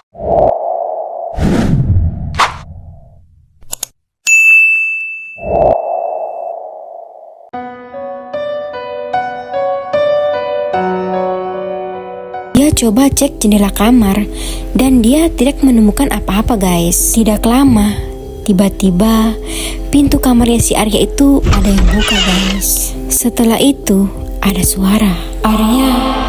Dia coba cek jendela kamar dan dia tidak menemukan apa-apa guys. Tidak lama, tiba-tiba pintu kamarnya si Arya itu ada yang buka guys. Setelah itu ada suara, "Arya."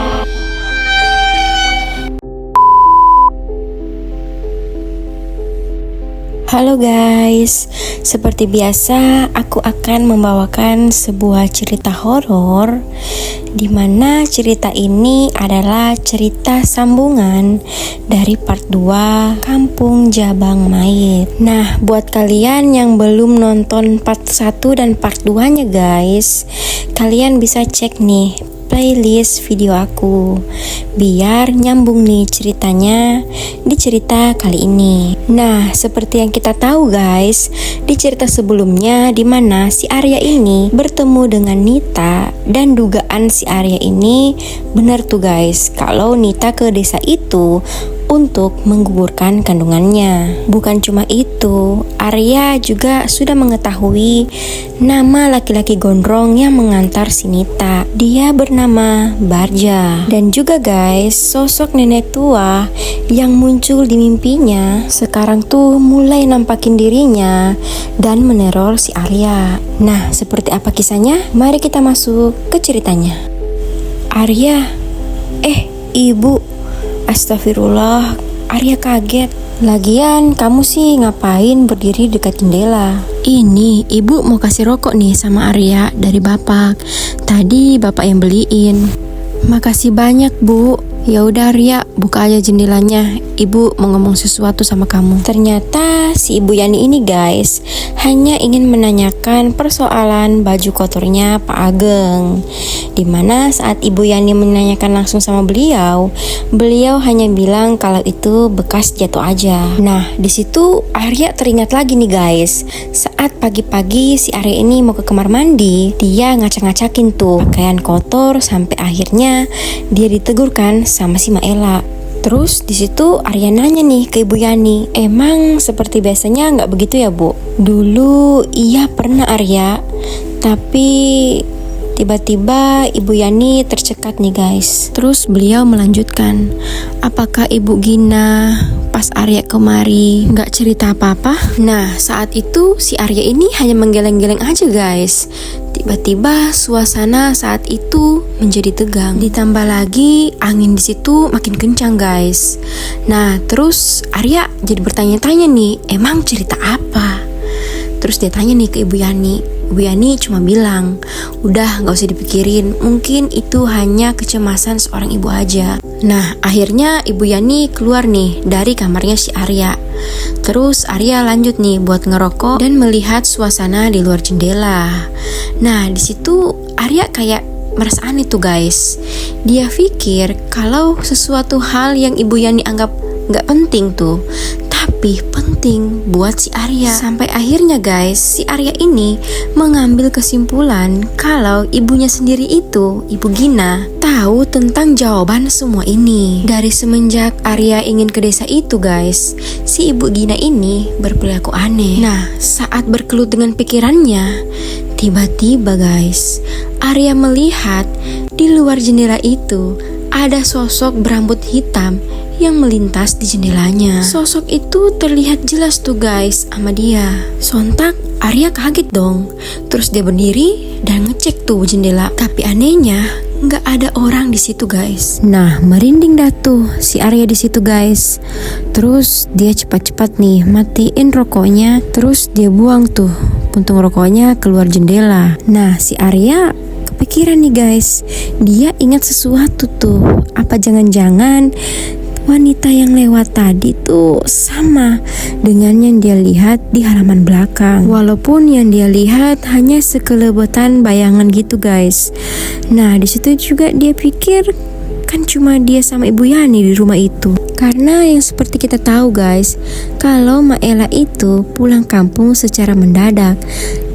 Halo guys, seperti biasa aku akan membawakan sebuah cerita horor di mana cerita ini adalah cerita sambungan dari part 2 Kampung Jabang Mayit. Nah, buat kalian yang belum nonton part 1 dan part 2-nya guys, kalian bisa cek nih playlist video aku biar nyambung nih ceritanya di cerita kali ini. Nah, seperti yang kita tahu guys, di cerita sebelumnya di mana si Arya ini bertemu dengan Nita dan dugaan si Arya ini benar tuh guys, kalau Nita ke desa itu untuk menggugurkan kandungannya. Bukan cuma itu, Arya juga sudah mengetahui nama laki-laki gondrong yang mengantar si Nita. Dia bernama Barja. Dan juga guys, sosok nenek tua yang muncul di mimpinya sekarang tuh mulai nampakin dirinya dan meneror si Arya. Nah, seperti apa kisahnya? Mari kita masuk ke ceritanya. Arya, ibu. Astagfirullah, Arya kaget. Lagian kamu sih ngapain berdiri dekat jendela? Ini ibu mau kasih rokok nih sama Arya dari bapak. Tadi bapak yang beliin. Makasih banyak bu. Ya udah Arya, buka aja jendelanya. Ibu mau ngomong sesuatu sama kamu. Ternyata si Ibu Yani ini guys hanya ingin menanyakan persoalan baju kotornya Pak Ageng. Dimana saat Ibu Yani menanyakan langsung sama beliau hanya bilang kalau itu bekas jatuh aja. Nah, di situ Arya teringat lagi nih guys. Saat pagi-pagi si Arya ini mau ke kamar mandi, dia ngacak-ngacakin tuh pakaian kotor sampai akhirnya dia ditegurkan sama si Maela. Terus di situ Arya nanya nih ke Ibu Yani, emang seperti biasanya nggak begitu ya Bu? Dulu iya pernah Arya, tapi tiba-tiba Ibu Yani tercekat nih guys. Terus beliau melanjutkan, apakah Ibu Gina pas Arya kemari nggak cerita apa-apa? Nah, saat itu si Arya ini hanya menggeleng-geleng aja guys. Tiba-tiba suasana saat itu menjadi tegang. Ditambah lagi angin di situ makin kencang guys. Nah, terus Arya jadi bertanya-tanya nih, emang cerita apa? Terus dia tanya nih ke Ibu Yani. Ibu Yani cuma bilang, udah gak usah dipikirin, mungkin itu hanya kecemasan seorang ibu aja. Nah, akhirnya Ibu Yani keluar nih dari kamarnya si Arya. Terus Arya lanjut nih buat ngerokok dan melihat suasana di luar jendela. Nah, di situ Arya kayak merasa aneh tuh guys. Dia pikir kalau sesuatu hal yang Ibu Yani anggap gak penting tuh, tapi penting buat si Arya. Sampai akhirnya guys, si Arya ini mengambil kesimpulan kalau ibunya sendiri itu, Ibu Gina, tahu tentang jawaban semua ini. Dari semenjak Arya ingin ke desa itu guys, si Ibu Gina ini berperilaku aneh. Nah, saat berkelut dengan pikirannya, tiba-tiba guys, Arya melihat di luar jendela itu ada sosok berambut hitam yang melintas di jendelanya. Sosok itu terlihat jelas tuh guys sama dia. Sontak Arya kaget dong. Terus dia berdiri dan ngecek tuh jendela. Tapi anehnya nggak ada orang di situ guys. Nah, merinding dah tuh si Arya di situ guys. Terus dia cepat-cepat nih matiin rokoknya. Terus dia buang tuh puntung rokoknya keluar jendela. Nah, si Arya kepikiran nih guys. Dia ingat sesuatu tuh. Apa jangan-jangan wanita yang lewat tadi tuh sama dengan yang dia lihat di halaman belakang. Walaupun yang dia lihat hanya sekelebetan bayangan gitu guys. Nah, di situ juga dia pikir kan cuma dia sama Ibu Yani di rumah itu. Karena yang seperti kita tahu guys, kalau Maela itu pulang kampung secara mendadak,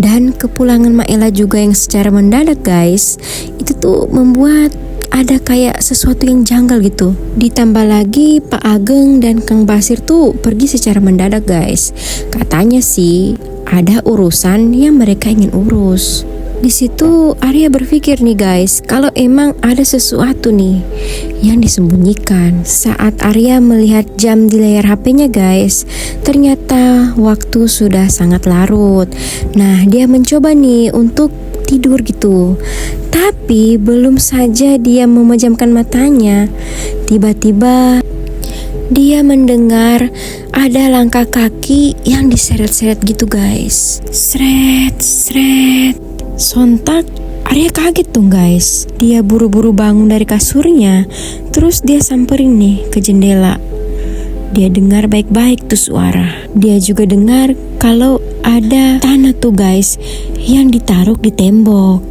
dan kepulangan Maela juga yang secara mendadak guys, itu tuh membuat ada kayak sesuatu yang janggal gitu. Ditambah lagi Pak Ageng dan Kang Basir tuh pergi secara mendadak guys. Katanya sih ada urusan yang mereka ingin urus. Di situ Arya berpikir nih guys, kalau emang ada sesuatu nih yang disembunyikan. Saat Arya melihat jam di layar HP-nya guys, ternyata waktu sudah sangat larut. Nah, dia mencoba nih untuk tidur gitu. Tapi belum saja dia memejamkan matanya, tiba-tiba dia mendengar ada langkah kaki yang diseret-seret gitu guys. Seret, seret. Sontak Arya kaget tuh guys. Dia buru-buru bangun dari kasurnya, terus dia samperin nih ke jendela. Dia dengar baik-baik tuh suara. Dia juga dengar kalau ada tanah tuh guys yang ditaruh di tembok.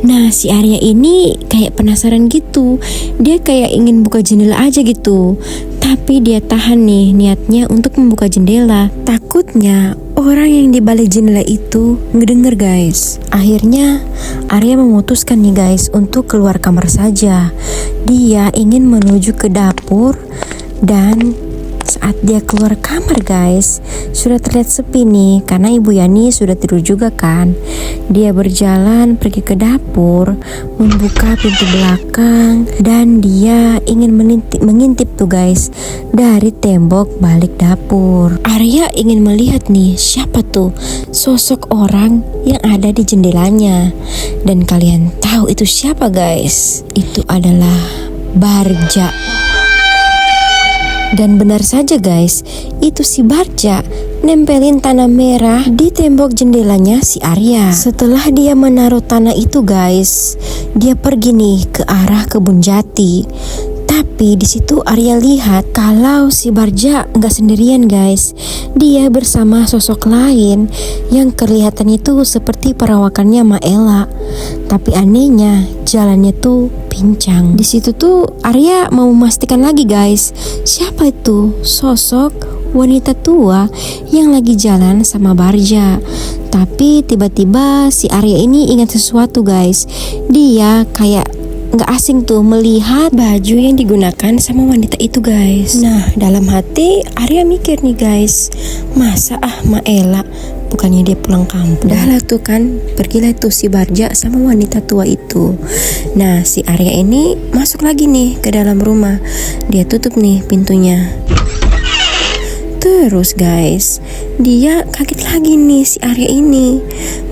Nah, si Arya ini kayak penasaran gitu. Dia kayak ingin buka jendela aja gitu. Tapi dia tahan nih niatnya untuk membuka jendela. Takutnya orang yang di balik jendela itu ngedenger guys. Akhirnya Arya memutuskan nih guys untuk keluar kamar saja. Dia ingin menuju ke dapur dan saat dia keluar kamar guys, sudah terlihat sepi nih karena Ibu Yani sudah tidur juga kan. Dia berjalan pergi ke dapur, membuka pintu belakang, dan dia ingin mengintip tuh guys dari tembok balik dapur. Arya ingin melihat nih siapa tuh sosok orang yang ada di jendelanya. Dan kalian tahu itu siapa guys? Itu adalah Barja. Dan benar saja guys, itu si Barja nempelin tanah merah di tembok jendelanya si Arya. Setelah dia menaruh tanah itu guys, dia pergi nih ke arah kebun jati. Tapi di situ Arya lihat kalau si Barja nggak sendirian guys. Dia bersama sosok lain yang kelihatan itu seperti perawakannya Maela. Tapi anehnya jalannya tuh pincang. Di situ tuh Arya mau memastikan lagi guys, siapa itu sosok wanita tua yang lagi jalan sama Barja. Tapi tiba-tiba si Arya ini ingat sesuatu guys. Dia kayak nggak asing tuh melihat baju yang digunakan sama wanita itu guys. Nah, dalam hati Arya mikir nih guys, masa Maela, bukannya dia pulang kampung. Dah lah tuh kan, pergilah tuh si Barja sama wanita tua itu. Nah, si Arya ini masuk lagi nih ke dalam rumah. Dia tutup nih pintunya. Terus guys, dia kaget lagi nih si Arya ini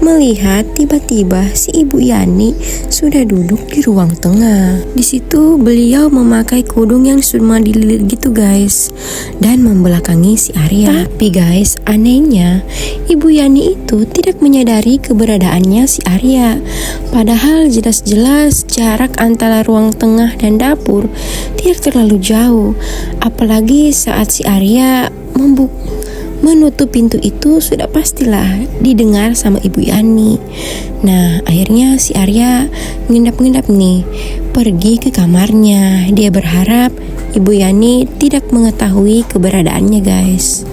melihat tiba-tiba si Ibu Yani sudah duduk di ruang tengah. Di situ beliau memakai kudung yang cuma dililit gitu guys dan membelakangi si Arya. Tapi guys, anehnya Ibu Yani itu tidak menyadari keberadaannya si Arya. Padahal jelas-jelas jarak antara ruang tengah dan dapur tidak terlalu jauh. Apalagi saat si Arya menutup pintu itu sudah pastilah didengar sama Ibu Yani. Nah, akhirnya si Arya ngendap-ngendap nih pergi ke kamarnya. Dia berharap Ibu Yani tidak mengetahui keberadaannya guys.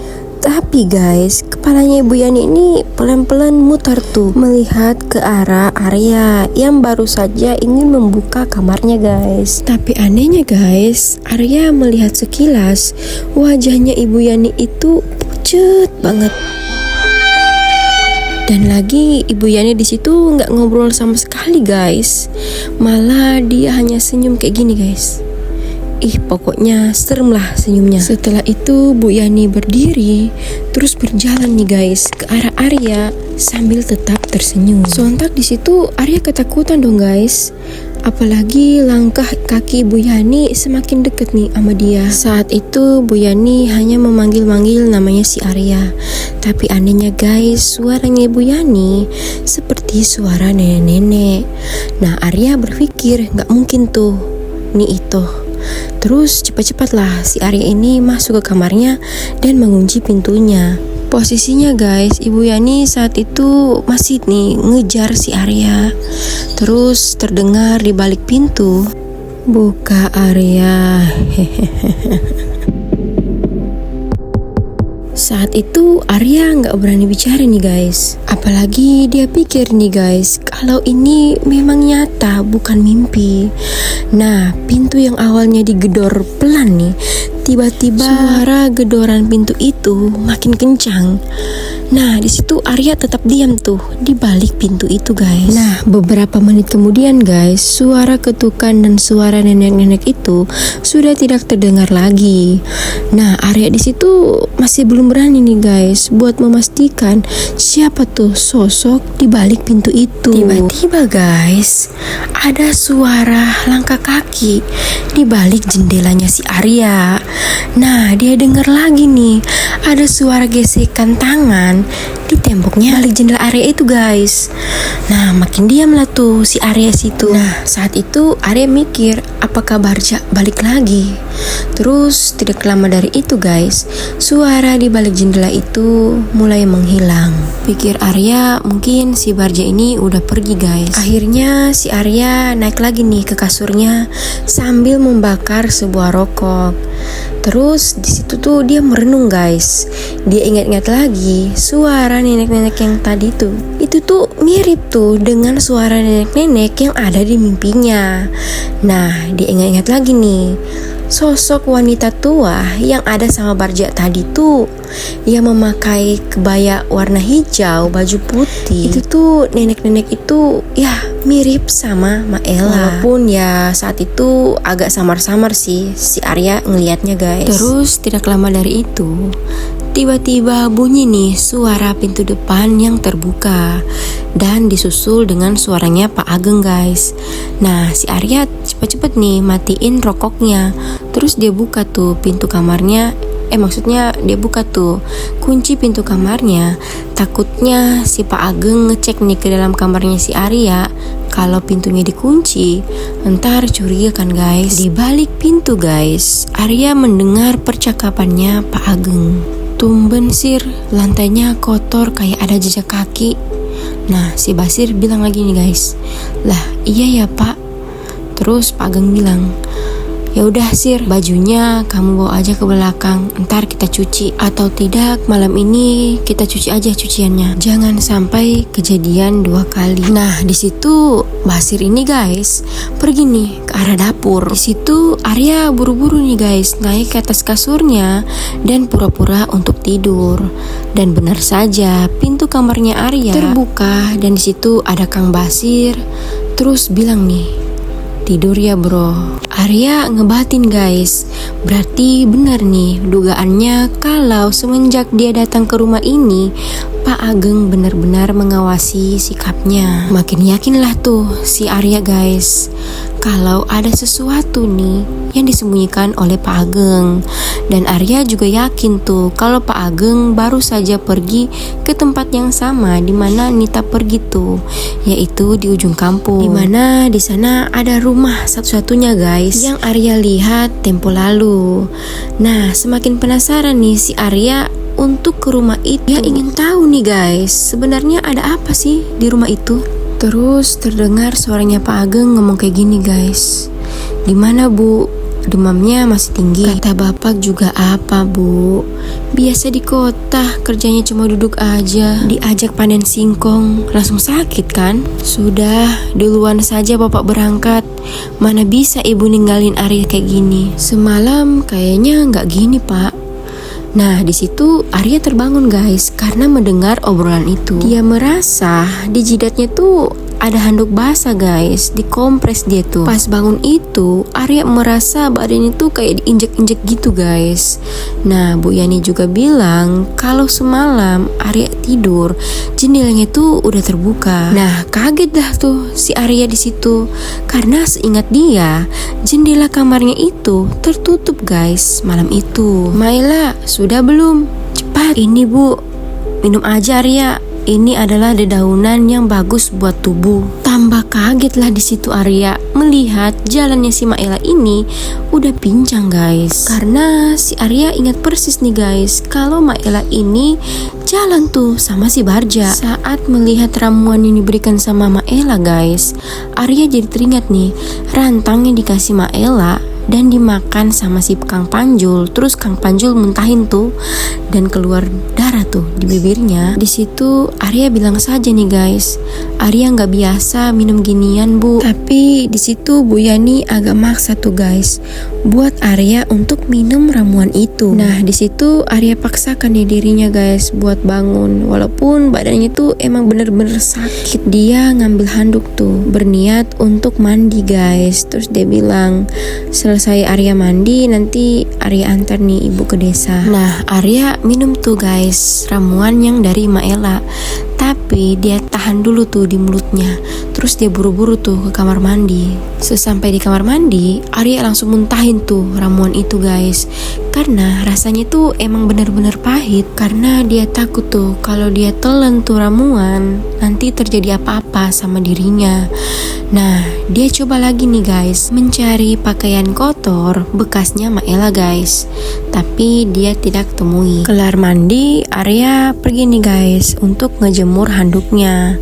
Tapi guys, kepalanya Ibu Yani ini pelan-pelan mutar tuh melihat ke arah Arya yang baru saja ingin membuka kamarnya guys. Tapi anehnya guys, Arya melihat sekilas wajahnya Ibu Yani itu pucet banget. Dan lagi Ibu Yani di situ nggak ngobrol sama sekali guys. Malah dia hanya senyum kayak gini guys. Pokoknya serem lah senyumnya. Setelah itu Bu Yani berdiri terus berjalan nih guys ke arah Arya sambil tetap tersenyum. Sontak di situ Arya ketakutan dong guys. Apalagi langkah kaki Bu Yani semakin dekat nih sama dia. Saat itu Bu Yani hanya memanggil-manggil namanya si Arya. Tapi anehnya guys, suaranya Bu Yani seperti suara nenek-nenek. Nah, Arya berpikir nggak mungkin tuh nih itu. Terus cepat-cepatlah si Arya ini masuk ke kamarnya dan mengunci pintunya. Posisinya guys, Ibu Yani saat itu masih nih ngejar si Arya. Terus terdengar di balik pintu, "Buka Arya." Saat itu Arya nggak berani bicara nih guys. Apalagi dia pikir nih guys, kalau ini memang nyata bukan mimpi. Nah, pintu yang awalnya digedor pelan nih, tiba-tiba suara gedoran pintu itu makin kencang. Nah, di situ Arya tetap diam tuh di balik pintu itu guys. Nah, beberapa menit kemudian guys, suara ketukan dan suara nenek-nenek itu sudah tidak terdengar lagi. Nah, Arya di situ masih belum berani nih guys buat memastikan siapa tuh sosok di balik pintu itu. Tiba-tiba guys, ada suara langkah kaki di balik jendelanya si Arya. Nah, dia dengar lagi nih ada suara gesekan tangan di temboknya balik jendela Arya itu guys. Nah, makin diam lah tuh si Arya situ. Nah, saat itu Arya mikir apakah Barja balik lagi. Terus tidak lama dari itu guys, suara di balik jendela itu mulai menghilang. Pikir Arya mungkin si Barja ini udah pergi guys. Akhirnya si Arya naik lagi nih ke kasurnya sambil membakar sebuah rokok. Terus di situ tuh dia merenung guys. Dia ingat-ingat lagi suara nenek-nenek yang tadi tuh. Itu tuh mirip tuh dengan suara nenek-nenek yang ada di mimpinya. Nah, dia ingat-ingat lagi nih. Sosok wanita tua yang ada sama Barja tadi tuh, yang memakai kebaya warna hijau, baju putih. Itu tuh nenek-nenek itu ya mirip sama Maela. Walaupun ya saat itu agak samar-samar sih si Arya ngelihatnya guys. Terus tidak lama dari itu, tiba-tiba bunyi nih suara pintu depan yang terbuka dan disusul dengan suaranya Pak Ageng guys. Nah, si Arya cepet-cepet nih matiin rokoknya. Terus dia buka tuh pintu kamarnya. Maksudnya dia buka tuh kunci pintu kamarnya. Takutnya si Pak Ageng ngecek nih ke dalam kamarnya si Arya. Kalau pintunya dikunci, entar curiga kan guys. Di balik pintu guys, Arya mendengar percakapannya Pak Ageng. Tumben Sir, lantainya kotor kayak ada jejak kaki. Nah, si Basir bilang lagi nih guys, lah iya ya Pak. Terus Pak Ageng bilang, ya udah Sir, bajunya kamu bawa aja ke belakang, ntar kita cuci. Atau tidak, malam ini kita cuci aja cuciannya. Jangan sampai kejadian 2 kali. Nah, di situ Basir ini guys pergi nih ke arah dapur. Di situ Arya buru-buru nih guys naik ke atas kasurnya dan pura-pura untuk tidur. Dan benar saja pintu kamarnya Arya terbuka dan di situ ada Kang Basir. Terus bilang nih, tidur ya bro. Arya ngebatin guys, berarti benar nih dugaannya kalau semenjak dia datang ke rumah ini Pak Ageng benar-benar mengawasi sikapnya. Makin yakinlah tuh si Arya guys kalau ada sesuatu nih yang disembunyikan oleh Pak Ageng. Dan Arya juga yakin tuh kalau Pak Ageng baru saja pergi ke tempat yang sama di mana Nita pergi tuh, yaitu di ujung kampung. Dimana di sana ada rumah satu-satunya guys yang Arya lihat tempo lalu. Nah, semakin penasaran nih si Arya untuk ke rumah itu. Dia ingin tahu nih guys, sebenarnya ada apa sih di rumah itu. Terus terdengar suaranya Pak Ageng ngomong kayak gini guys, gimana Bu? Demamnya masih tinggi. Kata bapak juga apa Bu? Biasa di kota, kerjanya cuma duduk aja. Diajak panen singkong, langsung sakit kan? Sudah, duluan saja bapak berangkat. Mana bisa ibu ninggalin Arya kayak gini? Semalam kayaknya nggak gini Pak. Nah, di situ Arya terbangun guys karena mendengar obrolan itu. Dia merasa di jidatnya tuh ada handuk basah guys, dikompres dia tuh. Pas bangun itu, Arya merasa badannya tuh kayak diinjek-injek gitu guys. Nah, Bu Yani juga bilang kalau semalam Arya tidur, jendelanya tuh udah terbuka. Nah, kaget dah tuh si Arya di situ karena seingat dia, jendela kamarnya itu tertutup guys malam itu. Maela, sudah belum? Cepat. Ini Bu, minum aja Arya. Ini adalah dedaunan yang bagus buat tubuh. Tambah kaget lah di situ Arya melihat jalannya si Maela ini udah pincang guys. Karena si Arya ingat persis nih guys kalau Maela ini jalan tuh sama si Barja. Saat melihat ramuan yang diberikan sama Maela guys, Arya jadi teringat nih rantang yang dikasih Maela dan dimakan sama si Kang Panjul. Terus Kang Panjul muntahin tuh. dan keluar darah tuh di bibirnya. Di situ Arya bilang saja nih guys, Arya nggak biasa minum ginian bu. Tapi di situ Bu Yani agak maksa tuh guys buat Arya untuk minum ramuan itu. Nah di situ Arya paksakan nih dirinya guys buat bangun, walaupun badannya tuh emang bener-bener sakit. Dia ngambil handuk tuh berniat untuk mandi guys. Terus dia bilang selesai Arya mandi nanti Arya antar nih ibu ke desa. Nah Arya minum tuh guys ramuan yang dari Maela, tapi dia tahan dulu tuh di mulutnya. Terus dia buru-buru tuh ke kamar mandi. Sesampai di kamar mandi, Arya langsung muntahin tuh ramuan itu guys. Karena rasanya tuh emang bener-bener pahit. Karena dia takut tuh kalau dia telan tuh ramuan, nanti terjadi apa-apa sama dirinya. Nah, dia coba lagi nih guys, mencari pakaian kotor bekasnya Maela guys. Tapi dia tidak temui. Kelar mandi, Arya pergi nih guys untuk ngejemur handuknya.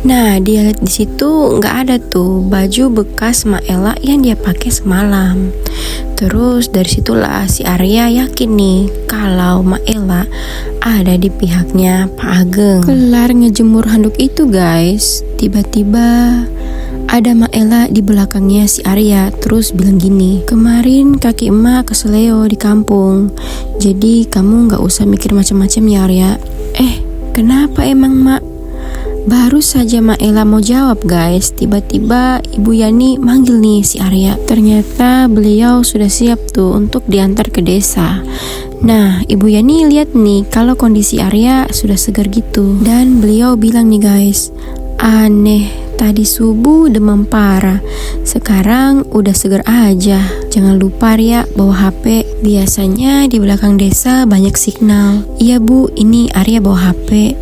Nah, dia lihat di situ nggak ada tuh baju bekas Maela yang dia pakai semalam. Terus dari situlah si Arya yakin nih kalau Maela ada di pihaknya Pak Ageng. Kelar ngejemur handuk itu guys, tiba-tiba ada Maela di belakangnya si Arya. Terus bilang gini, kemarin kaki emak keseleo di kampung, jadi kamu gak usah mikir macam-macam ya Arya. Kenapa emang mak? Baru saja Maela mau jawab guys, tiba-tiba Ibu Yani manggil nih si Arya. Ternyata beliau sudah siap tuh untuk diantar ke desa. Nah Ibu Yani lihat nih kalau kondisi Arya sudah segar gitu. Dan beliau bilang nih guys, aneh, tadi subuh demam parah, sekarang udah seger aja. Jangan lupa Arya bawa HP, biasanya di belakang desa banyak signal. Iya bu, ini Arya bawa HP.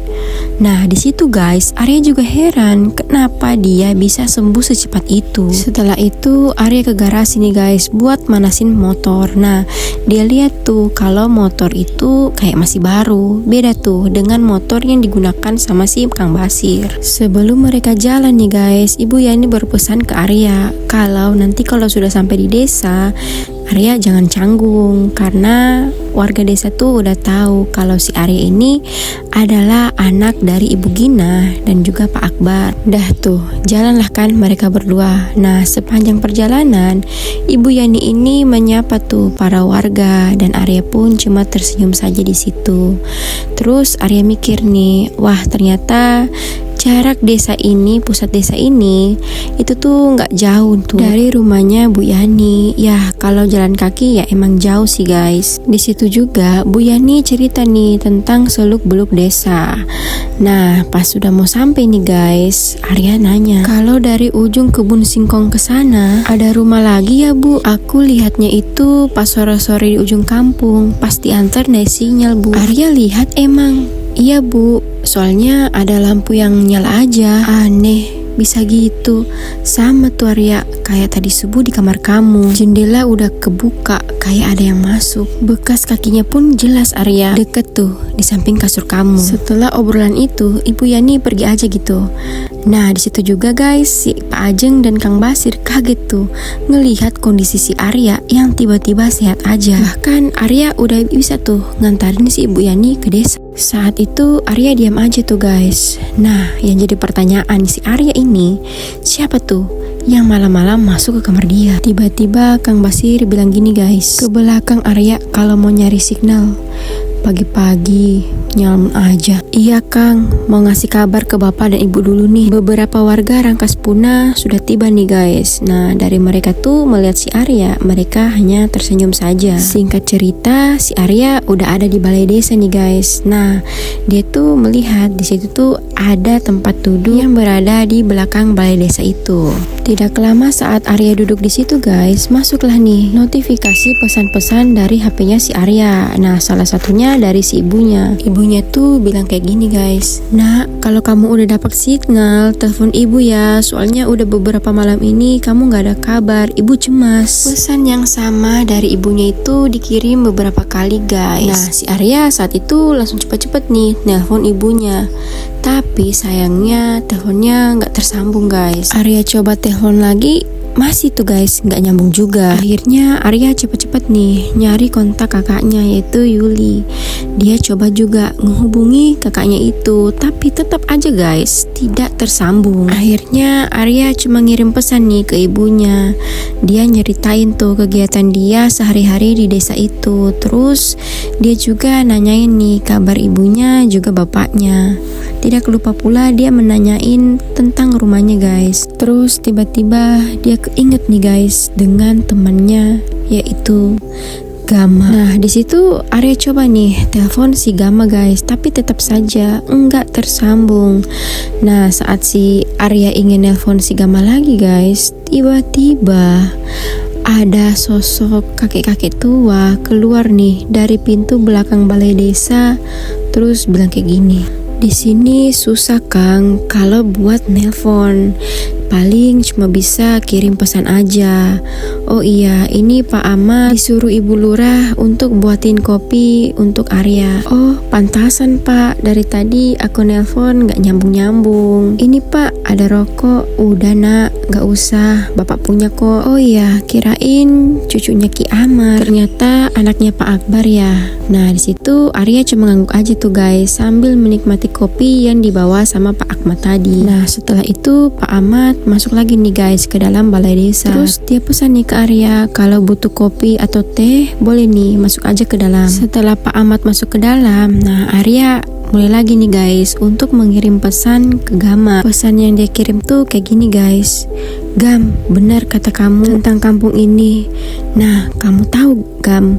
Nah di situ guys, Arya juga heran kenapa dia bisa sembuh secepat itu. Setelah itu Arya ke garasi nih guys buat manasin motor. Nah dia lihat tuh kalau motor itu kayak masih baru, beda tuh dengan motor yang digunakan sama si Kang Basir. Sebelum mereka jalan nih guys, Ibu Yani berpesan ke Arya kalau nanti kalau sudah sampai di desa, Arya jangan canggung karena warga desa tuh udah tahu kalau si Arya ini adalah anak dari Ibu Gina dan juga Pak Akbar. Dah tuh, jalanlah kan mereka berdua. Nah, sepanjang perjalanan, Ibu Yani ini menyapa tuh para warga dan Arya pun cuma tersenyum saja di situ. Terus Arya mikir nih, wah ternyata jarak desa ini, pusat desa ini, itu tuh nggak jauh tuh dari rumahnya Bu Yani. Ya kalau jalan kaki ya emang jauh sih guys. Di situ juga Bu Yani cerita nih tentang seluk-beluk desa. Nah pas sudah mau sampai nih guys, Arya nanya, kalau dari ujung kebun singkong ke sana ada rumah lagi ya Bu? Aku lihatnya itu pas sore-sore di ujung kampung, pas diantar naik sinyal Bu. Arya lihat emang, iya Bu, soalnya ada lampu yang nyala aja. Aneh, bisa gitu. Sama tuh Arya, kayak tadi subuh di kamar kamu, jendela udah kebuka, kayak ada yang masuk. Bekas kakinya pun jelas Arya, deket tuh di samping kasur kamu. Setelah obrolan itu, Ibu Yani pergi aja gitu. Nah di situ juga guys, si Pak Ajeng dan Kang Basir kaget tuh ngelihat kondisi si Arya yang tiba-tiba sehat aja. Bahkan Arya udah bisa tuh ngantarin si Ibu Yani ke desa. Saat itu Arya diam aja tuh guys. Nah yang jadi pertanyaan, si Arya ini siapa tuh yang malam-malam masuk ke kamar dia? Tiba-tiba Kang Basir bilang gini guys, ke belakang Arya kalau mau nyari signal. Pagi-pagi nyalamun aja. Iya Kang, mau ngasih kabar ke bapak dan ibu dulu nih. Beberapa warga Rangkas Puna sudah tiba nih guys. Nah dari mereka tuh melihat si Arya, mereka hanya tersenyum saja. Singkat cerita, si Arya udah ada di balai desa nih guys. Nah dia tuh melihat di situ tuh ada tempat duduk yang berada di belakang balai desa itu. Tidak lama saat Arya duduk di situ guys, masuklah nih notifikasi pesan-pesan dari HP-nya si Arya. Nah salah satunya dari si ibunya. Ibunya tuh bilang kayak gini guys, nak kalau kamu udah dapat signal telepon ibu ya, soalnya udah beberapa malam ini kamu gak ada kabar, ibu cemas. Pesan yang sama dari ibunya itu dikirim beberapa kali guys. Nah si Arya saat itu langsung cepet-cepet nih nelpon ibunya, tapi sayangnya teleponnya gak tersambung guys. Arya coba telepon lagi, masih tuh guys nggak nyambung juga. Akhirnya Arya cepet-cepet nih nyari kontak kakaknya yaitu Yuli. dia coba juga menghubungi kakaknya itu, tapi tetap aja guys tidak tersambung. Akhirnya Arya cuma ngirim pesan nih ke ibunya. Dia nyeritain tuh kegiatan dia sehari-hari di desa itu. Terus dia juga nanyain nih kabar ibunya juga bapaknya. Tidak lupa pula dia menanyain tentang rumahnya guys. Terus tiba-tiba dia keinget nih guys dengan temannya yaitu Gama. Nah di situ Arya coba nih telepon si Gama guys, tapi tetap saja enggak tersambung. Nah saat si Arya ingin nelpon si Gama lagi guys, tiba-tiba ada sosok kakek-kakek tua keluar nih dari pintu belakang balai desa. Terus bilang kayak gini, di sini susah Kang kalau buat nelpon. Paling cuma bisa kirim pesan aja. Oh iya, ini Pak Ahmad disuruh Ibu Lurah untuk buatin kopi untuk Arya. Oh, pantasan Pak, dari tadi aku nelpon gak nyambung-nyambung. Ini Pak, ada rokok. Udah nak, gak usah, Bapak punya kok. Oh iya, kirain cucunya Ki Ahmad. Ternyata anaknya Pak Akbar ya. Nah, di situ Arya cuma ngangguk aja tuh guys, sambil menikmati kopi yang dibawa sama Pak Ahmad tadi. Nah, setelah itu Pak Ahmad masuk lagi nih guys ke dalam balai desa. Terus dia pesan nih ke Arya, kalau butuh kopi atau teh boleh nih masuk aja ke dalam. Setelah Pak Ahmad masuk ke dalam, nah Arya mulai lagi nih guys untuk mengirim pesan ke Gama. Pesan yang dia kirim tuh kayak gini guys. Gam, benar kata kamu tentang kampung ini. Nah, kamu tahu Gam,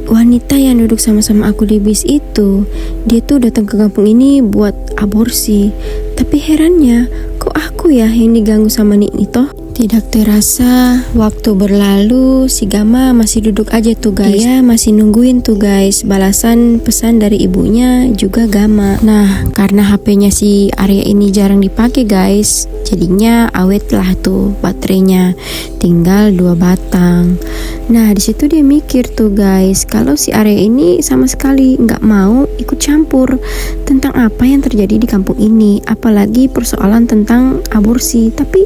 wanita yang duduk sama-sama aku di bis itu, dia tuh datang ke kampung ini buat aborsi. Tapi herannya, kok aku ya yang diganggu sama Nito? Tidak terasa waktu berlalu, si Gama masih duduk aja tuh guys. Dia masih nungguin tuh guys balasan pesan dari ibunya juga Gama. Nah, karena HP-nya si Arya ini jarang dipakai guys, jadinya awet lah tuh baterainya, tinggal 2 batang. Nah, di situ dia mikir tuh guys, kalau si Arya ini sama sekali nggak mau ikut campur tentang apa yang terjadi di kampung ini, apalagi persoalan tentang aborsi. Tapi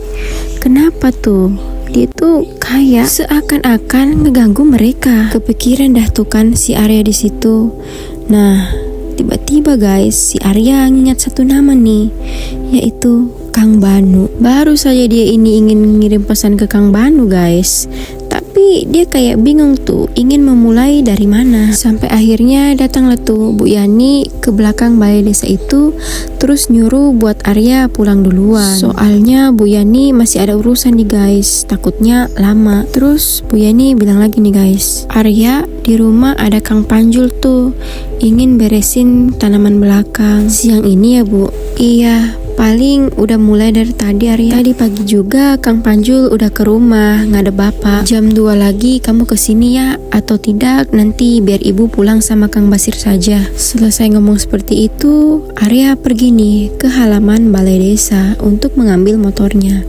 kenapa tuh dia tuh kayak seakan-akan ngeganggu mereka? Kepikiran dah tuh kan si Arya di situ. Nah, tiba-tiba guys si Arya ngingat satu nama nih, yaitu Kang Banu. Baru saja dia ini ingin ngirim pesan ke Kang Banu guys, tapi dia kayak bingung tuh ingin memulai dari mana. Sampai akhirnya datanglah tuh Bu Yani ke belakang balai desa itu, terus nyuruh buat Arya pulang duluan. Soalnya Bu Yani masih ada urusan nih guys, takutnya lama. Terus Bu Yani bilang lagi nih guys, Arya di rumah ada Kang Panjul tuh, ingin beresin tanaman belakang. Siang ini ya Bu? Iya, paling udah mulai dari tadi Arya. Tadi pagi juga Kang Panjul udah ke rumah ngadep bapak. Jam 2 lagi kamu kesini ya, atau tidak nanti biar ibu pulang sama Kang Basir saja. Selesai ngomong seperti itu, Arya pergi nih ke halaman balai desa untuk mengambil motornya.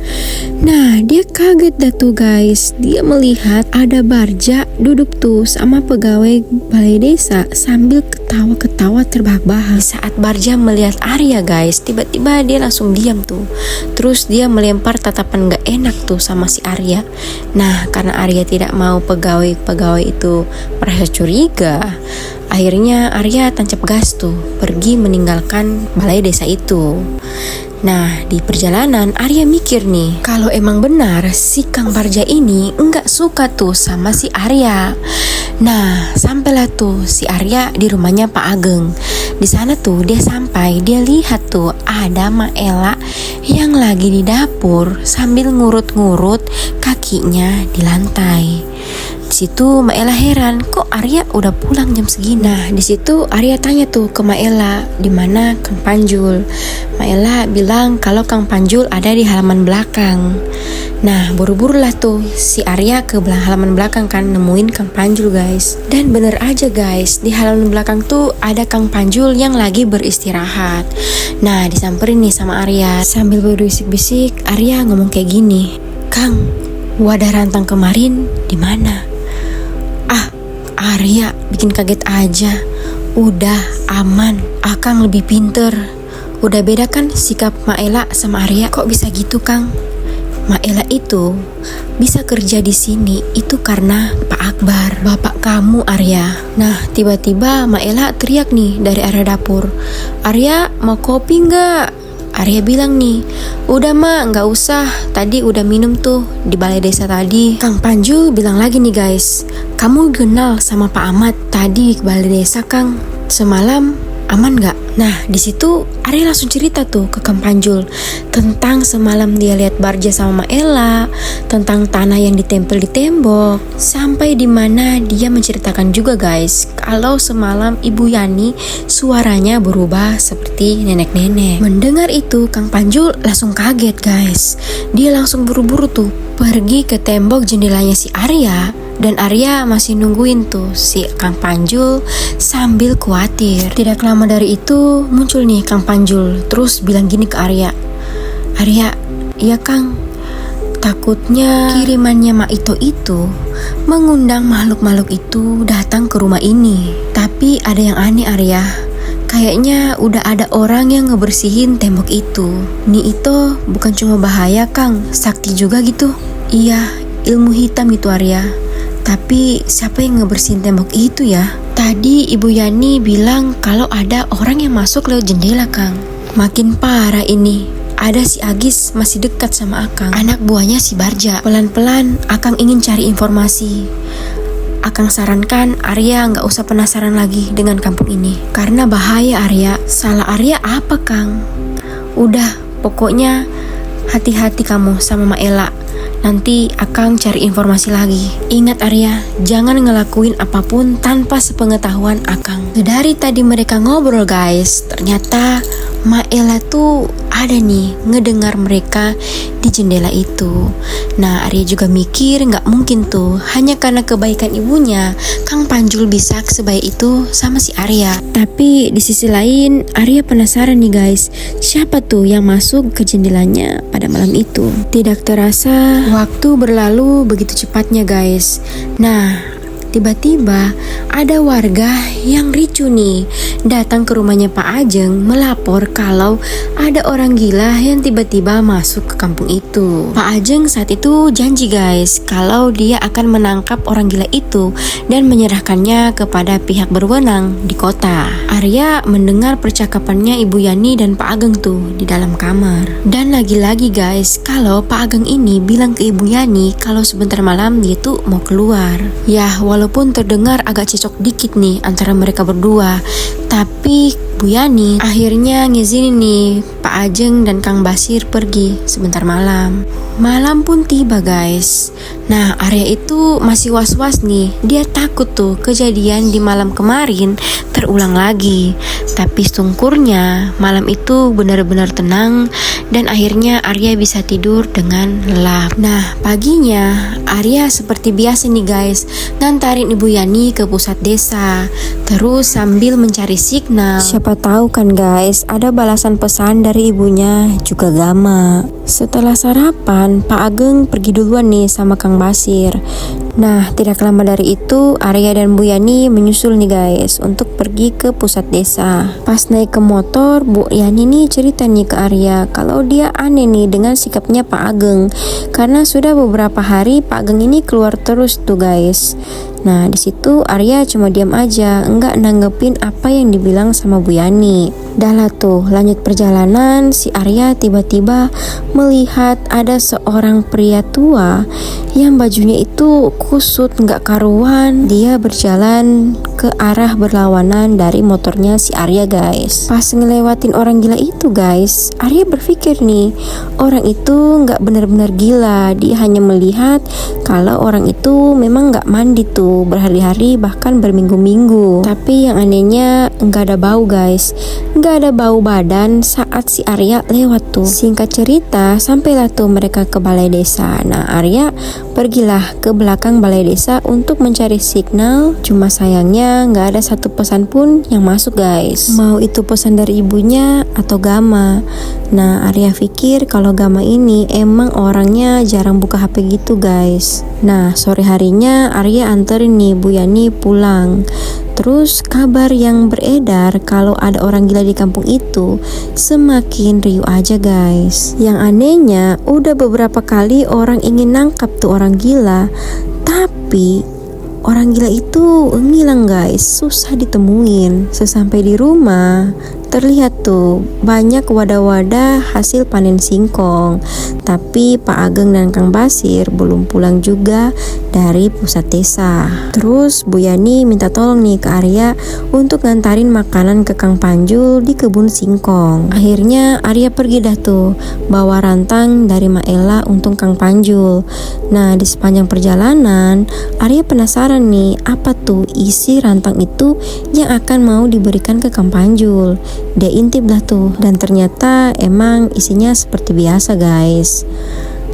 Nah, dia kaget dah tuh guys. Dia melihat ada Barja duduk tuh sama pegawai balai desa sambil ketawa-ketawa terbahak-bahak. Saat Barja melihat Arya guys, tiba-tiba dia langsung diam tuh. Terus dia melempar tatapan gak enak tuh sama si Arya. Nah, karena Arya tidak mau pegawai-pegawai itu merasa curiga, akhirnya Arya tancap gas tuh pergi meninggalkan balai desa itu. Nah, di perjalanan Arya mikir nih, kalau emang benar si Kang Barja ini enggak suka tuh sama si Arya. Nah, sampailah tuh si Arya di rumahnya Pak Ageng. Di sana tuh dia sampai, dia lihat tuh ada Maela yang lagi di dapur sambil ngurut-ngurut kakinya di lantai. Di situ Maela heran, kok Arya udah pulang jam segini? Nah, di situ Arya tanya tuh ke Maela, di mana Kang Panjul. Maela bilang kalau Kang Panjul ada di halaman belakang. Nah, buru-buru lah tuh si Arya ke halaman belakang kan, nemuin Kang Panjul guys. Dan bener aja guys, di halaman belakang tuh ada Kang Panjul yang lagi beristirahat. Nah, disamperin nih sama Arya. Sambil berbisik-bisik, Arya ngomong kayak gini, Kang, wadah rantang kemarin di mana? Ah, Arya bikin kaget aja. Udah aman, Akang lebih pinter. Udah beda kan sikap Maela sama Arya? Kok bisa gitu Kang? Maela itu bisa kerja di sini itu karena Pak Akbar, bapak kamu Arya. Nah, tiba-tiba Maela teriak nih dari area dapur. Arya, mau kopi nggak? Arya bilang nih, udah mak, nggak usah. Tadi udah minum tuh di balai desa tadi. Kang Panju bilang lagi nih guys, kamu kenal sama Pak Ahmad tadi di balai desa Kang? Semalam aman nggak? Nah, di situ Arya langsung cerita tuh ke Kang Panjul tentang semalam dia lihat Barja sama Maela, tentang tanah yang ditempel di tembok, sampai di mana dia menceritakan juga guys kalau semalam Ibu Yani suaranya berubah seperti nenek-nenek. Mendengar itu Kang Panjul langsung kaget guys. Dia langsung buru-buru tuh pergi ke tembok jendelanya si Arya. Dan Arya masih nungguin tuh si Kang Panjul sambil khawatir. Tidak lama dari itu muncul nih Kang Panjul, terus bilang gini ke Arya. Arya, iya Kang, takutnya kirimannya Mak Ito itu mengundang makhluk-makhluk itu datang ke rumah ini. Tapi ada yang aneh Arya, kayaknya udah ada orang yang ngebersihin tembok itu. Nih Ito bukan cuma bahaya Kang, sakti juga gitu. Iya, ilmu hitam itu Arya. Tapi siapa yang ngebersihin tembok itu ya? Tadi Ibu Yani bilang kalau ada orang yang masuk lewat jendela Kang. Makin parah ini. Ada si Agis masih dekat sama Akang, anak buahnya si Barja. Pelan-pelan Akang ingin cari informasi. Akang sarankan Arya nggak usah penasaran lagi dengan kampung ini, karena bahaya Arya. Salah Arya apa Kang? Udah, pokoknya hati-hati kamu sama Maela. Nanti Akang cari informasi lagi. Ingat Arya, jangan ngelakuin apapun tanpa sepengetahuan Akang. Dari tadi mereka ngobrol guys, ternyata Maela tuh ada nih ngedengar mereka di jendela itu. Nah, Arya juga mikir nggak mungkin tuh hanya karena kebaikan ibunya Kang Panjul bisa sebaik itu sama si Arya. Tapi di sisi lain Arya penasaran nih guys, siapa tuh yang masuk ke jendelanya pada malam itu. Tidak terasa waktu berlalu begitu cepatnya guys. Nah, tiba-tiba ada warga yang ricu nih datang ke rumahnya Pak Ajeng melapor kalau ada orang gila yang tiba-tiba masuk ke kampung itu. Pak Ajeng saat itu janji guys kalau dia akan menangkap orang gila itu dan menyerahkannya kepada pihak berwenang di kota. Arya mendengar percakapannya Ibu Yani dan Pak Ageng tuh di dalam kamar. Dan lagi-lagi guys, kalau Pak Ageng ini bilang ke Ibu Yani kalau sebentar malam dia tuh mau keluar. Ya, walaupun terdengar agak cecok dikit nih antara mereka berdua, tapi Bu Yani akhirnya ngizinin nih Pak Ajeng dan Kang Basir pergi sebentar malam. Malam pun tiba guys. Nah, Arya itu masih was-was nih. Dia takut tuh kejadian di malam kemarin terulang lagi. Tapi syukurnya malam itu benar-benar tenang dan akhirnya Arya bisa tidur dengan lelap. Nah, paginya Arya seperti biasa nih guys, ngantarin Ibu Yani ke pusat desa. Terus sambil mencari signal. Siapa tahu kan guys, ada balasan pesan dari ibunya juga Gama. Setelah sarapan, Pak Ageng pergi duluan nih sama Kang Basir. Nah, tidak lama dari itu Arya dan Bu Yani menyusul nih guys untuk pergi ke pusat desa. Pas naik ke motor, Bu Yani nih cerita nih ke Arya kalau dia aneh nih dengan sikapnya Pak Ageng, karena sudah beberapa hari Pak Ageng ini keluar terus tuh guys. Nah, di situ Arya cuma diam aja, enggak nanggepin apa yang dibilang sama Bu Yani. Dah lah tuh, lanjut perjalanan, si Arya tiba-tiba melihat ada seorang pria tua yang bajunya itu kusut nggak karuan. Dia berjalan ke arah berlawanan dari motornya si Arya guys. Pas ngelewatin orang gila itu guys, Arya berpikir nih, orang itu nggak benar-benar gila. Dia hanya melihat kalau orang itu memang nggak mandi tuh berhari-hari bahkan berminggu-minggu. Tapi yang anehnya nggak ada bau guys, nggak ada bau badan saat si Arya lewat tuh. Singkat cerita, sampailah tuh mereka ke balai desa. Nah, Arya pergilah ke belakang balai desa untuk mencari signal. Cuma sayangnya nggak ada satu pesan pun yang masuk guys. Mau itu pesan dari ibunya atau Gama. Nah, Arya pikir kalau Gama ini emang orangnya jarang buka HP gitu guys. Nah, sore harinya Arya anterin nih Bu Yani pulang. terus kabar yang beredar kalau ada orang gila di kampung itu semakin riuh aja guys. Yang anehnya udah beberapa kali orang ingin nangkap tuh orang gila, tapi orang gila itu ngilang guys, susah ditemuin. Sesampai di rumah, terlihat tuh banyak wadah-wadah hasil panen singkong. Tapi Pak Ageng dan Kang Basir belum pulang juga dari pusat desa. Terus Bu Yani minta tolong nih ke Arya untuk ngantarin makanan ke Kang Panjul di kebun singkong. Akhirnya Arya pergi dah tuh, bawa rantang dari Maela untuk Kang Panjul. Nah, di sepanjang perjalanan Arya penasaran nih, apa tuh isi rantang itu yang akan mau diberikan ke Kang Panjul. Dia intip lah tuh, dan ternyata emang isinya seperti biasa guys.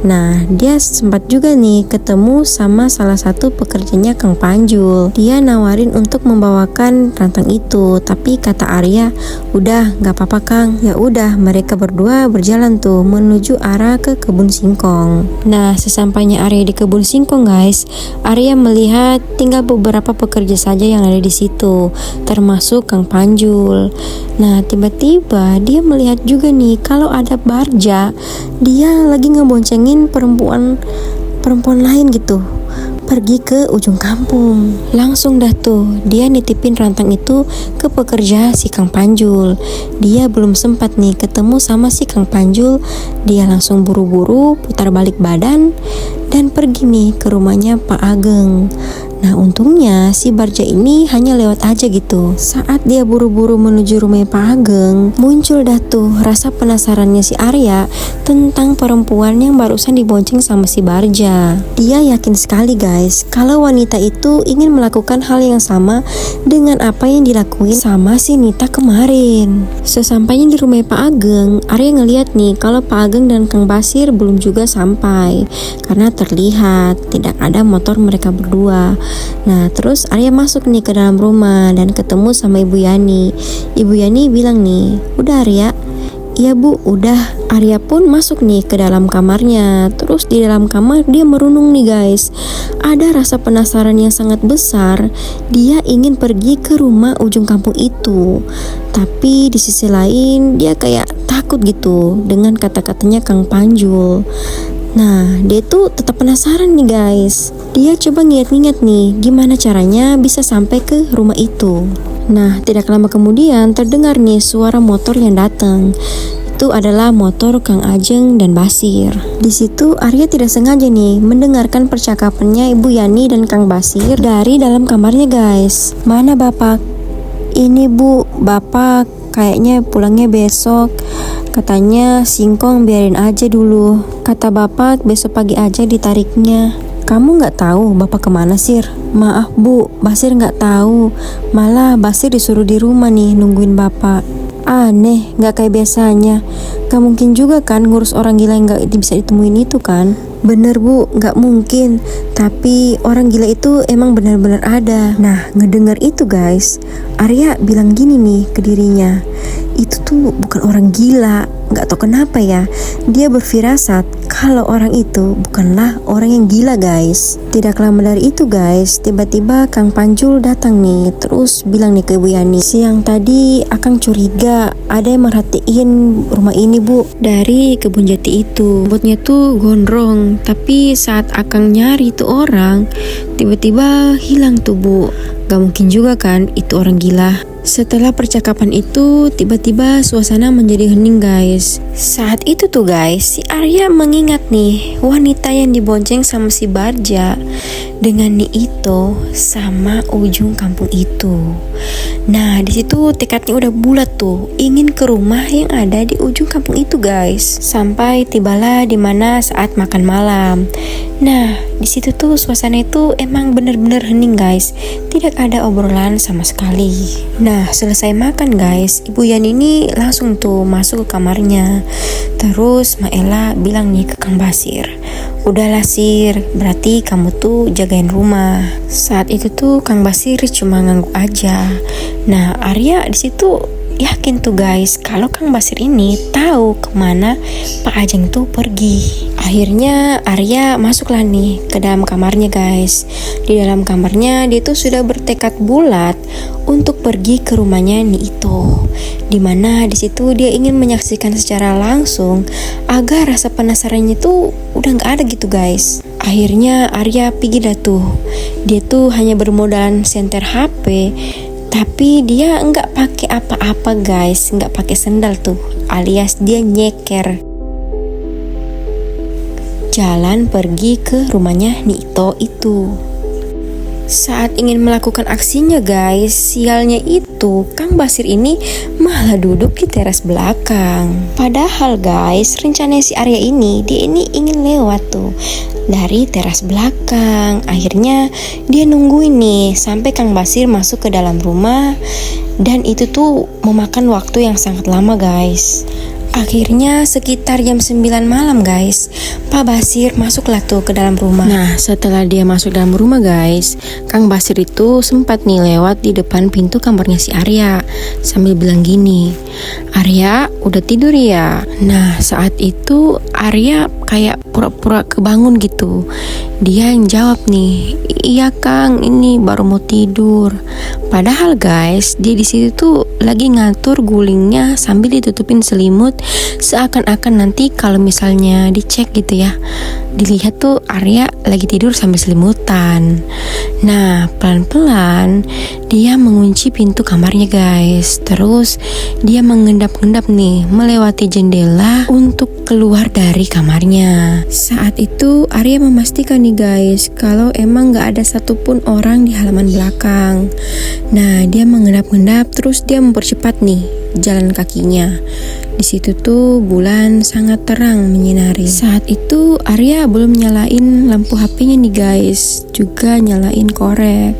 Nah, dia sempat juga nih ketemu sama salah satu pekerjanya Kang Panjul. Dia nawarin untuk membawakan rantang itu, tapi kata Arya, udah nggak apa-apa Kang. Ya udah, mereka berdua berjalan tuh menuju arah ke kebun singkong. Nah, sesampainya Arya di kebun singkong guys, Arya melihat tinggal beberapa pekerja saja yang ada di situ, termasuk Kang Panjul. Nah, tiba-tiba dia melihat juga nih kalau ada Barja, dia lagi ngeboncengin perempuan lain gitu, pergi ke ujung kampung. Langsung dah tuh dia nitipin rantang itu ke pekerja si Kang Panjul. Dia belum sempat nih ketemu sama si Kang Panjul, dia langsung buru-buru putar balik badan dan pergi nih ke rumahnya Pak Ageng. Nah, untungnya si Barja ini hanya lewat aja gitu. Saat dia buru-buru menuju rumah Pak Ageng, muncul dah tuh rasa penasarannya si Arya tentang perempuan yang barusan dibonceng sama si Barja. Dia yakin sekali guys kalau wanita itu ingin melakukan hal yang sama dengan apa yang dilakuin sama si Nita kemarin. Sesampainya di rumah Pak Ageng, Arya ngeliat nih kalau Pak Ageng dan Kang Basir belum juga sampai, karena terlihat tidak ada motor mereka berdua. Nah, terus Arya masuk nih ke dalam rumah dan ketemu sama Ibu Yani. Ibu Yani bilang nih, udah Arya? Iya Bu, udah. Arya pun masuk nih ke dalam kamarnya. Terus di dalam kamar dia merunung nih guys. Ada rasa penasaran yang sangat besar. Dia ingin pergi ke rumah ujung kampung itu. Tapi di sisi lain dia kayak takut gitu dengan kata-katanya Kang Panjul. Nah, dia tuh tetap penasaran nih guys. Dia coba nginget-nginget nih gimana caranya bisa sampai ke rumah itu. Nah, tidak lama kemudian terdengar nih suara motor yang datang. Itu adalah motor Kang Ajeng dan Basir. Di situ Arya tidak sengaja nih mendengarkan percakapannya Ibu Yani dan Kang Basir dari dalam kamarnya guys. Mana Bapak? Ini Bu, Bapak kayaknya pulangnya besok. Katanya singkong biarin aja dulu. Kata Bapak besok pagi aja ditariknya. Kamu nggak tahu Bapak kemana Sir? Maaf Bu, Basir nggak tahu. Malah Basir disuruh di rumah nih nungguin Bapak. Aneh, nggak kayak biasanya. Gak mungkin juga kan ngurus orang gila yang nggak bisa ditemuin itu kan? Bener Bu, nggak mungkin. Tapi orang gila itu emang benar-benar ada. Nah, ngedengar itu guys, Arya bilang gini nih ke dirinya, itu tuh bukan orang gila. Nggak tahu kenapa ya, dia berfirasat kalau orang itu bukanlah orang yang gila guys. Tidak lama dari itu guys, tiba-tiba Kang Panjul datang nih, terus bilang nih ke Ibu Yani, siang tadi Akang curiga ada yang merhatiin rumah ini Bu, dari kebun jati itu. Buatnya tuh gondrong, tapi saat Akang nyari tuh orang, tiba-tiba hilang tuh Bu. Gak mungkin juga kan itu orang gila. Setelah percakapan itu, tiba-tiba suasana menjadi hening guys. Saat itu tuh guys, si Arya mengingat nih wanita yang dibonceng sama si Barja dengan Niito sama ujung kampung itu. Nah, di situ tekadnya udah bulat tuh, ingin ke rumah yang ada di ujung kampung itu guys. Sampai tibalah di mana saat makan malam. Nah, di situ tuh suasana itu emang bener-bener hening guys. Tidak ada obrolan sama sekali. Nah, selesai makan guys, Ibu Yani ini langsung tuh masuk ke kamarnya. Terus Maela bilang nih ke Kang Basir, udahlah Sir, berarti kamu tuh jagain rumah. Saat itu tuh Kang Basir cuma ngangguk aja. Nah, Arya di situ yakin tuh guys kalau Kang Basir ini tahu kemana Pak Ajeng tuh pergi. Akhirnya Arya masuklah nih ke dalam kamarnya guys. Di dalam kamarnya dia tuh sudah bertekad bulat untuk pergi ke rumahnya Niito. Dimana di situ dia ingin menyaksikan secara langsung agar rasa penasarannya tuh udah nggak ada gitu guys. Akhirnya Arya pergi dah tuh. Dia tuh hanya bermodalan senter HP, tapi dia nggak pakai apa-apa guys, nggak pakai sendal tuh, alias dia nyeker. Jalan pergi ke rumahnya Niito itu. Saat ingin melakukan aksinya guys, sialnya itu Kang Basir ini malah duduk di teras belakang. Padahal guys, rencana si Arya ini, dia ini ingin lewat tuh dari teras belakang. Akhirnya dia nungguin nih sampai Kang Basir masuk ke dalam rumah, dan itu tuh memakan waktu yang sangat lama guys. Akhirnya sekitar jam 9 malam guys, Pak Basir masuklah tuh ke dalam rumah. Nah, setelah dia masuk dalam rumah guys, Kang Basir itu sempat nih lewat di depan pintu kamarnya si Arya sambil bilang gini, "Arya, udah tidur ya?" Nah, saat itu Arya kayak pura-pura kebangun gitu. Dia yang jawab nih, "Iya Kang, ini baru mau tidur." Padahal guys, dia di situ tuh lagi ngatur gulingnya sambil ditutupin selimut, seakan-akan nanti kalau misalnya dicek gitu ya, dilihat tuh Arya lagi tidur sambil selimutan. Nah, pelan-pelan dia mengunci pintu kamarnya guys. Terus dia mengendap-endap nih melewati jendela untuk keluar dari kamarnya. Saat itu Arya memastikan nih guys kalau emang gak ada satupun orang di halaman belakang. Nah, dia mengendap-endap terus dia mempercepat nih jalan kakinya. Di situ tuh bulan sangat terang menyinari. Saat itu Arya belum nyalain lampu HP-nya nih guys, juga nyalain korek.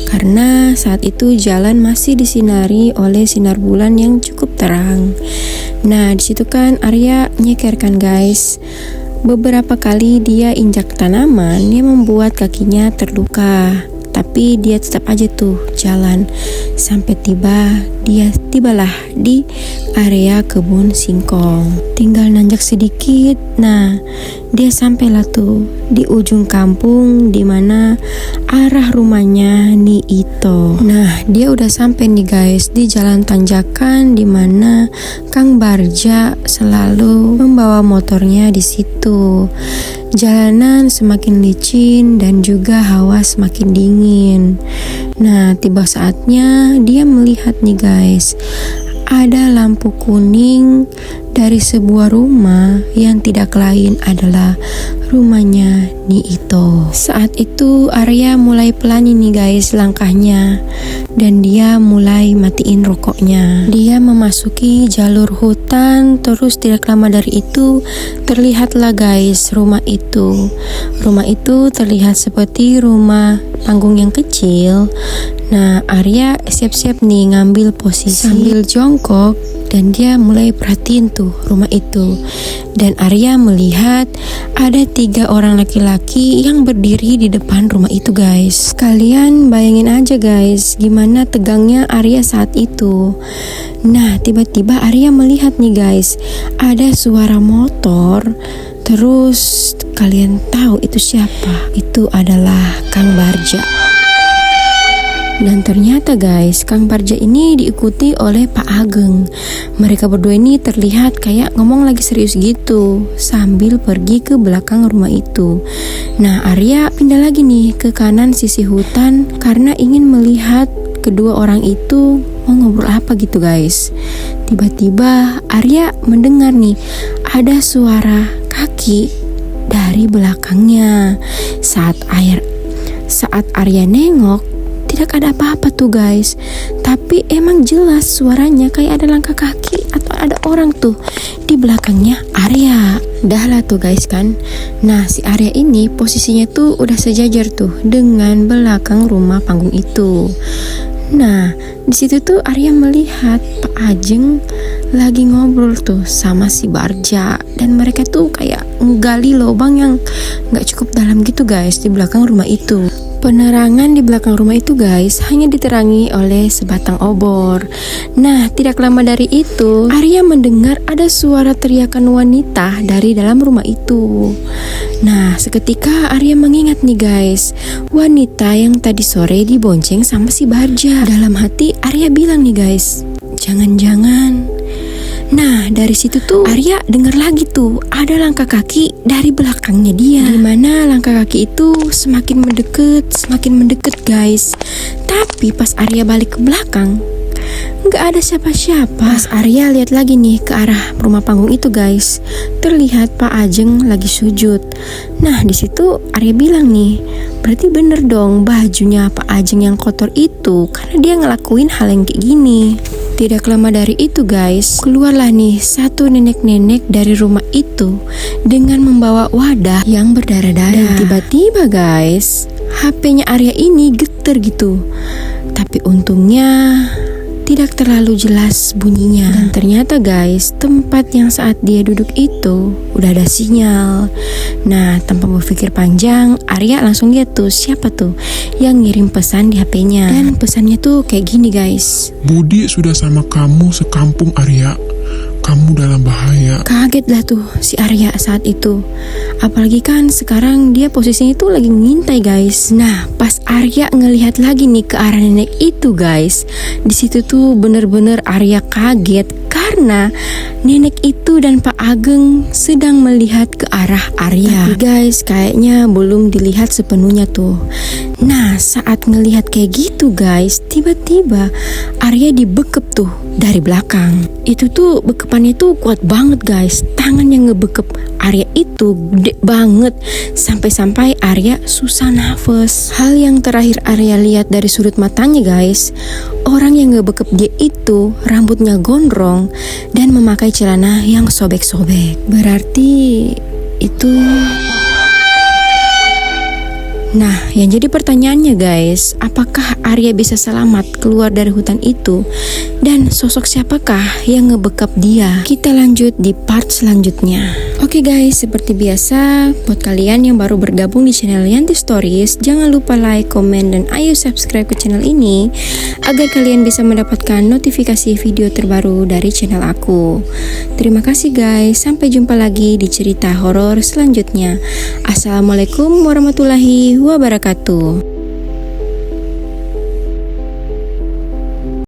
Karena saat itu jalan masih disinari oleh sinar bulan yang cukup terang. Nah, di situ kan Arya nyeker kan guys. Beberapa kali dia injak tanaman yang membuat kakinya terluka. Tapi dia tetap aja tuh jalan sampai tibalah di area kebun singkong. Tinggal nanjak sedikit. Nah, dia sampailah tuh di ujung kampung di mana arah rumahnya Niito. Nah, dia udah sampai nih guys di jalan tanjakan di mana Kang Barja selalu membawa motornya di situ. Jalanan semakin licin dan juga hawa semakin dingin. Nah, tiba saatnya dia melihat nih guys, ada lampu kuning dari sebuah rumah yang tidak lain adalah rumahnya Niito. Saat itu Arya mulai pelan nih guys langkahnya, dan dia mulai matiin rokoknya. Dia memasuki jalur hutan, terus tidak lama dari itu terlihatlah guys rumah itu. Rumah itu terlihat seperti rumah panggung yang kecil. Nah, Arya siap-siap nih ngambil posisi sambil jongkok, dan dia mulai perhatiin tuh rumah itu. Dan Arya melihat ada 3 orang laki-laki yang berdiri di depan rumah itu guys. Kalian bayangin aja guys gimana tegangnya Arya saat itu. Nah, tiba-tiba Arya melihat nih guys, ada suara motor. Terus kalian tahu itu siapa? Itu adalah Kang Barja. Dan ternyata guys, Kang Barja ini diikuti oleh Pak Ageng. Mereka berdua ini terlihat kayak ngomong lagi serius gitu sambil pergi ke belakang rumah itu. Nah, Arya pindah lagi nih ke kanan sisi hutan karena ingin melihat kedua orang itu mau ngobrol apa gitu guys. Tiba-tiba Arya mendengar nih ada suara kaki dari belakangnya. Saat Arya nengok, tidak ada apa-apa tuh guys, tapi emang jelas suaranya kayak ada langkah kaki atau ada orang tuh di belakangnya Arya. Dah lah tuh guys kan. Nah, si Arya ini posisinya tuh udah sejajar tuh dengan belakang rumah panggung itu. Nah, di situ tuh Arya melihat Pak Ajeng lagi ngobrol tuh sama si Barja, dan mereka tuh kayak nggali lubang yang nggak cukup dalam gitu guys di belakang rumah itu. Penerangan di belakang rumah itu guys hanya diterangi oleh sebatang obor. Nah, tidak lama dari itu Arya mendengar ada suara teriakan wanita dari dalam rumah itu. Nah, seketika Arya mengingat nih guys, wanita yang tadi sore dibonceng sama si Barja. Dalam hati Arya bilang nih guys, jangan-jangan. Nah, dari situ tuh Arya dengar lagi tuh ada langkah kaki dari belakangnya dia. Dimana langkah kaki itu semakin mendekat guys. Tapi pas Arya balik ke belakang, nggak ada siapa-siapa. Pas Arya lihat lagi nih ke arah rumah panggung itu guys, terlihat Pak Ajeng lagi sujud. Nah, di situ Arya bilang nih, berarti bener dong bajunya Pak Ajeng yang kotor itu karena dia ngelakuin hal yang kayak gini. Tidak lama dari itu guys, keluarlah nih satu nenek-nenek dari rumah itu dengan membawa wadah yang berdarah-darah. Dan tiba-tiba guys, HP-nya Arya ini getar gitu. Tapi untungnya tidak terlalu jelas bunyinya. Dan ternyata guys, tempat yang saat dia duduk itu udah ada sinyal. Nah, tanpa berpikir panjang, Arya langsung lihat tuh siapa tuh yang ngirim pesan di HP-nya. Dan pesannya tuh kayak gini guys. Budi sudah sama kamu sekampung Arya. Kamu dalam bahaya. Kaget lah tuh si Arya saat itu. Apalagi kan sekarang dia posisinya itu lagi ngintai guys. Nah, pas Arya ngelihat lagi nih ke arah nenek itu guys, di situ tuh bener-bener Arya kaget karena nenek itu dan Pak Ageng sedang melihat ke arah Arya. Tapi guys, kayaknya belum dilihat sepenuhnya tuh. Nah, saat ngelihat kayak gitu guys, tiba-tiba Arya dibekep tuh dari belakang. Itu tuh bekepannya tuh kuat banget guys. Tangan yang ngebekep Arya itu gede banget, sampai-sampai Arya susah nafas. Hal yang terakhir Arya lihat dari sudut matanya guys, orang yang ngebekep dia itu rambutnya gondrong dan memakai celana yang sobek-sobek. Berarti itu... Nah, yang jadi pertanyaannya guys, apakah Arya bisa selamat keluar dari hutan itu? Dan sosok siapakah yang ngebekap dia? Kita lanjut di part selanjutnya. Oke guys, seperti biasa, buat kalian yang baru bergabung di channel Yanti Stories, jangan lupa like, komen, dan ayo subscribe ke channel ini agar kalian bisa mendapatkan notifikasi video terbaru dari channel aku. Terima kasih guys, sampai jumpa lagi di cerita horor selanjutnya. Assalamualaikum warahmatullahi wabarakatuh.